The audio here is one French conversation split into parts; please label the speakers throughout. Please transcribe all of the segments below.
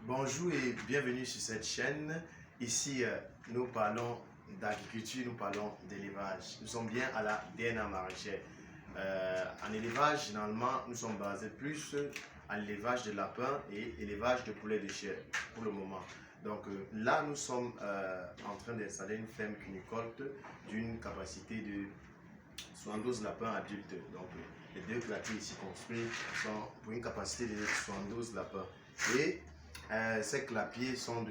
Speaker 1: Bonjour et bienvenue sur cette chaîne. Ici, nous parlons d'agriculture, nous parlons d'élevage. Nous sommes bien à la DNA maraîchère. En élevage, généralement, nous sommes basés plus à l'élevage de lapins et élevage de poulets de chair pour le moment. Donc là, nous sommes en train d'installer une ferme cunicolte d'une capacité de 72 lapins adultes. Donc les deux clapiers ici construits sont pour une capacité de 72 lapins. Et ces clapiers sont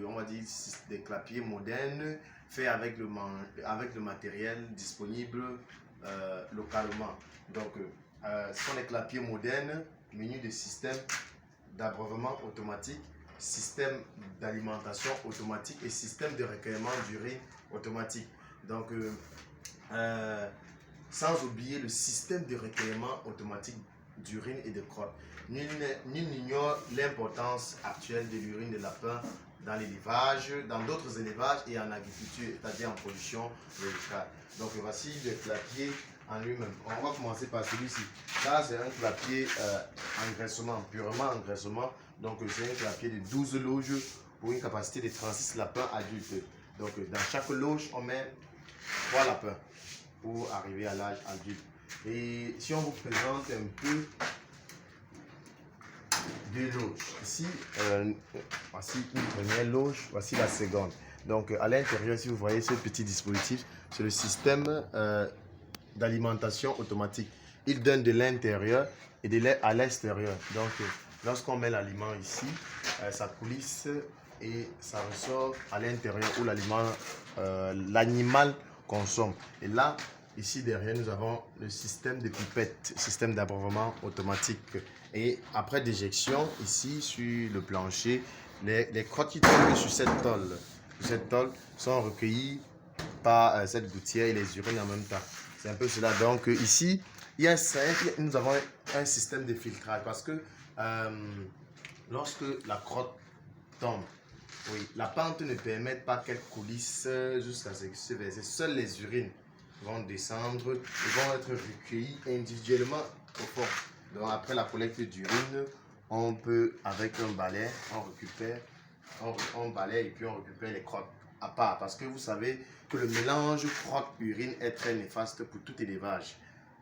Speaker 1: on va dire, des clapiers modernes faits avec le matériel disponible localement. Donc, ce sont des clapiers modernes munis de systèmes d'abreuvement automatique, système d'alimentation automatique et système de recueillement d'urine automatique. Donc, sans oublier le système de recueillement automatique d'urine et de crotte. Nul n'ignore l'importance actuelle de l'urine de lapin dans l'élevage, dans d'autres élevages et en agriculture, c'est-à-dire en production locale. Donc voici le clapier en lui-même. On va commencer par celui-ci. Ça, c'est un clapier engraissement, purement engraissement. Donc c'est un clapier de 12 loges pour une capacité de 36 lapins adultes. Donc dans chaque loge, on met 3 lapins pour arriver à l'âge adulte. Et si on vous présente un peu deux loges, ici, voici une première loge, voici la seconde. Donc à l'intérieur, si vous voyez ce petit dispositif, c'est le système d'alimentation automatique. Il donne de l'intérieur et de l'air à l'extérieur. Donc lorsqu'on met l'aliment ici, ça coulisse et ça ressort à l'intérieur où l'animal consomme. Et là, ici derrière, nous avons le système de pipette, système d'abreuvement automatique. Et après déjection, ici sur le plancher, les crottes qui tombent sur cette tôle sont recueillies par cette gouttière et les urines en même temps. C'est un peu cela. Donc ici, nous avons un système de filtrage parce que lorsque la crotte tombe, oui, la pente ne permet pas qu'elle coulisse jusqu'à se verser. Seules les urines vont descendre et vont être recueillies individuellement au fond. Donc après la collecte d'urine, on peut, avec un balai, on balaie et puis on récupère les crottes à part. Parce que vous savez que le mélange crotte-urine est très néfaste pour tout élevage.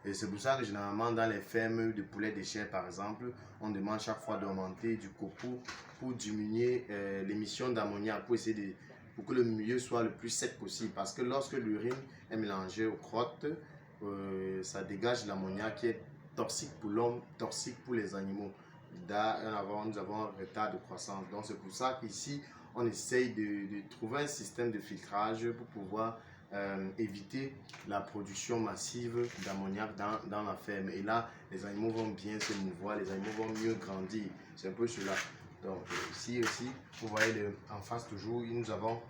Speaker 1: Et c'est pour ça que généralement dans les fermes de poulets de chair par exemple, on demande chaque fois d'augmenter du copeau pour diminuer l'émission d'ammoniac, pour que le milieu soit le plus sec possible. Parce que lorsque l'urine est mélangée aux crottes, ça dégage l'ammoniac qui est toxique pour l'homme, toxique pour les animaux. Nous avons un retard de croissance. Donc c'est pour ça qu'ici, on essaye de trouver un système de filtrage pour pouvoir éviter la production massive d'ammoniac dans la ferme. Et là, les animaux vont bien se mouvoir, les animaux vont mieux grandir. C'est un peu cela. Donc ici aussi, vous voyez en face toujours, nous avons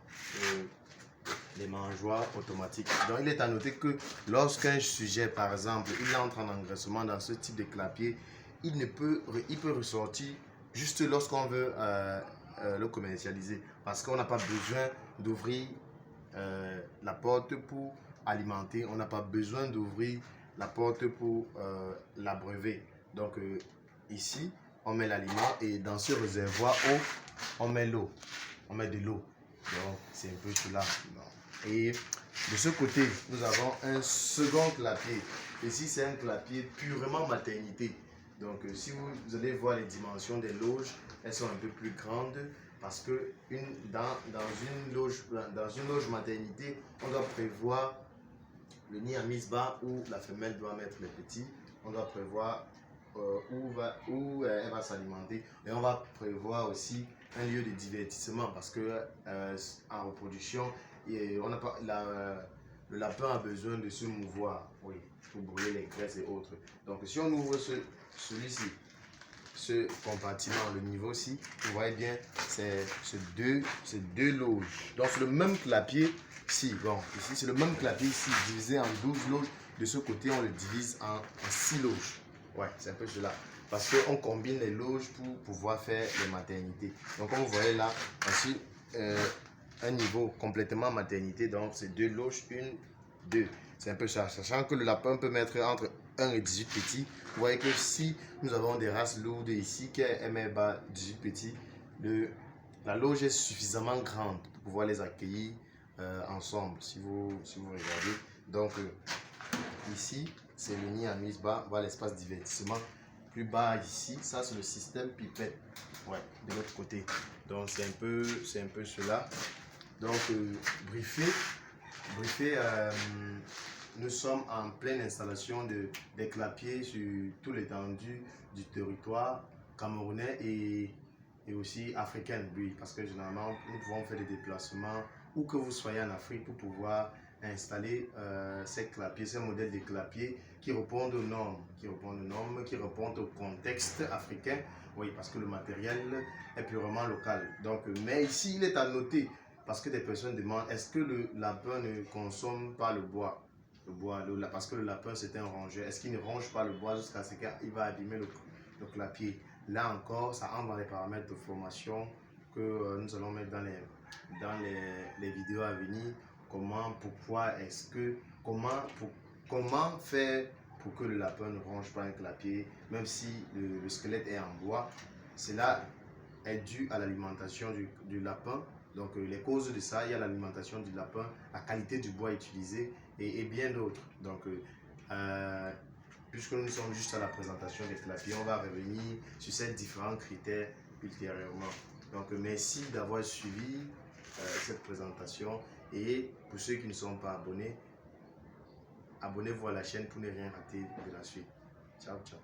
Speaker 1: les mangeoires automatiques. Donc il est à noter que lorsqu'un sujet, par exemple, il entre en engraissement dans ce type de clapier, il peut ressortir juste lorsqu'on veut le commercialiser. Parce qu'on n'a pas besoin d'ouvrir la porte pour alimenter, on n'a pas besoin d'ouvrir la porte pour l'abreuver. Donc ici, on met l'aliment et dans ce réservoir eau, on met l'eau, on met de l'eau. Donc c'est un peu cela. Et de ce côté, nous avons un second clapier. Ici, c'est un clapier purement maternité. Donc si vous allez voir les dimensions des loges, elles sont un peu plus grandes. Parce que dans une loge maternité, on doit prévoir le nid à mise bas où la femelle doit mettre les petits. On doit prévoir où elle va s'alimenter. Et on va prévoir aussi un lieu de divertissement parce que en reproduction, le lapin a besoin de se mouvoir, oui, pour brûler les graisses et autres. Donc si on ouvre celui-ci, ce compartiment, le niveau-ci, vous voyez bien, c'est deux loges. Donc c'est le même clapier ici. Bon, ici c'est le même clapier ici, divisé en 12 loges. De ce côté, on le divise en 6 loges. Ouais, c'est un peu cela. Parce qu'on combine les loges pour pouvoir faire les maternités. Donc comme vous voyez là, voici un niveau complètement maternité. Donc c'est deux loges, une, deux. C'est un peu ça. Sachant que le lapin peut mettre entre 1 et 18 petits. Vous voyez que si nous avons des races lourdes ici qui aiment 18 petits, la loge est suffisamment grande pour pouvoir les accueillir ensemble, si vous regardez. Donc, ici, c'est le nid à mise bas, voilà l'espace divertissement. Plus bas ici, ça c'est le système pipette, ouais, de l'autre côté. Donc c'est un peu cela. Donc briefé, nous sommes en pleine installation des clapiers sur tout l'étendue du territoire camerounais et aussi africain, oui, parce que généralement nous pouvons faire des déplacements où que vous soyez en Afrique pour pouvoir installer ces clapiers, ces modèles de clapiers qui répondent aux normes, qui répondent au contexte africain, oui, parce que le matériel est purement local. Donc, mais ici, il est à noter, parce que des personnes demandent, est-ce que le lapin ne consomme pas le bois? Parce que le lapin, c'est un rongeur. Est-ce qu'il ne ronge pas le bois jusqu'à ce qu'il va abîmer le clapier? Là encore, ça entre dans les paramètres de formation que nous allons mettre dans les vidéos à venir. Comment faire pour que le lapin ne ronge pas un clapier, même si le squelette est en bois. Cela est dû à l'alimentation du lapin. Donc les causes de ça, il y a l'alimentation du lapin, la qualité du bois utilisé et bien d'autres. Donc puisque nous sommes juste à la présentation des clapiers, on va revenir sur ces différents critères ultérieurement. Donc merci d'avoir suivi cette présentation et pour ceux qui ne sont pas abonnés, abonnez-vous à la chaîne pour ne rien rater de la suite. Ciao, ciao.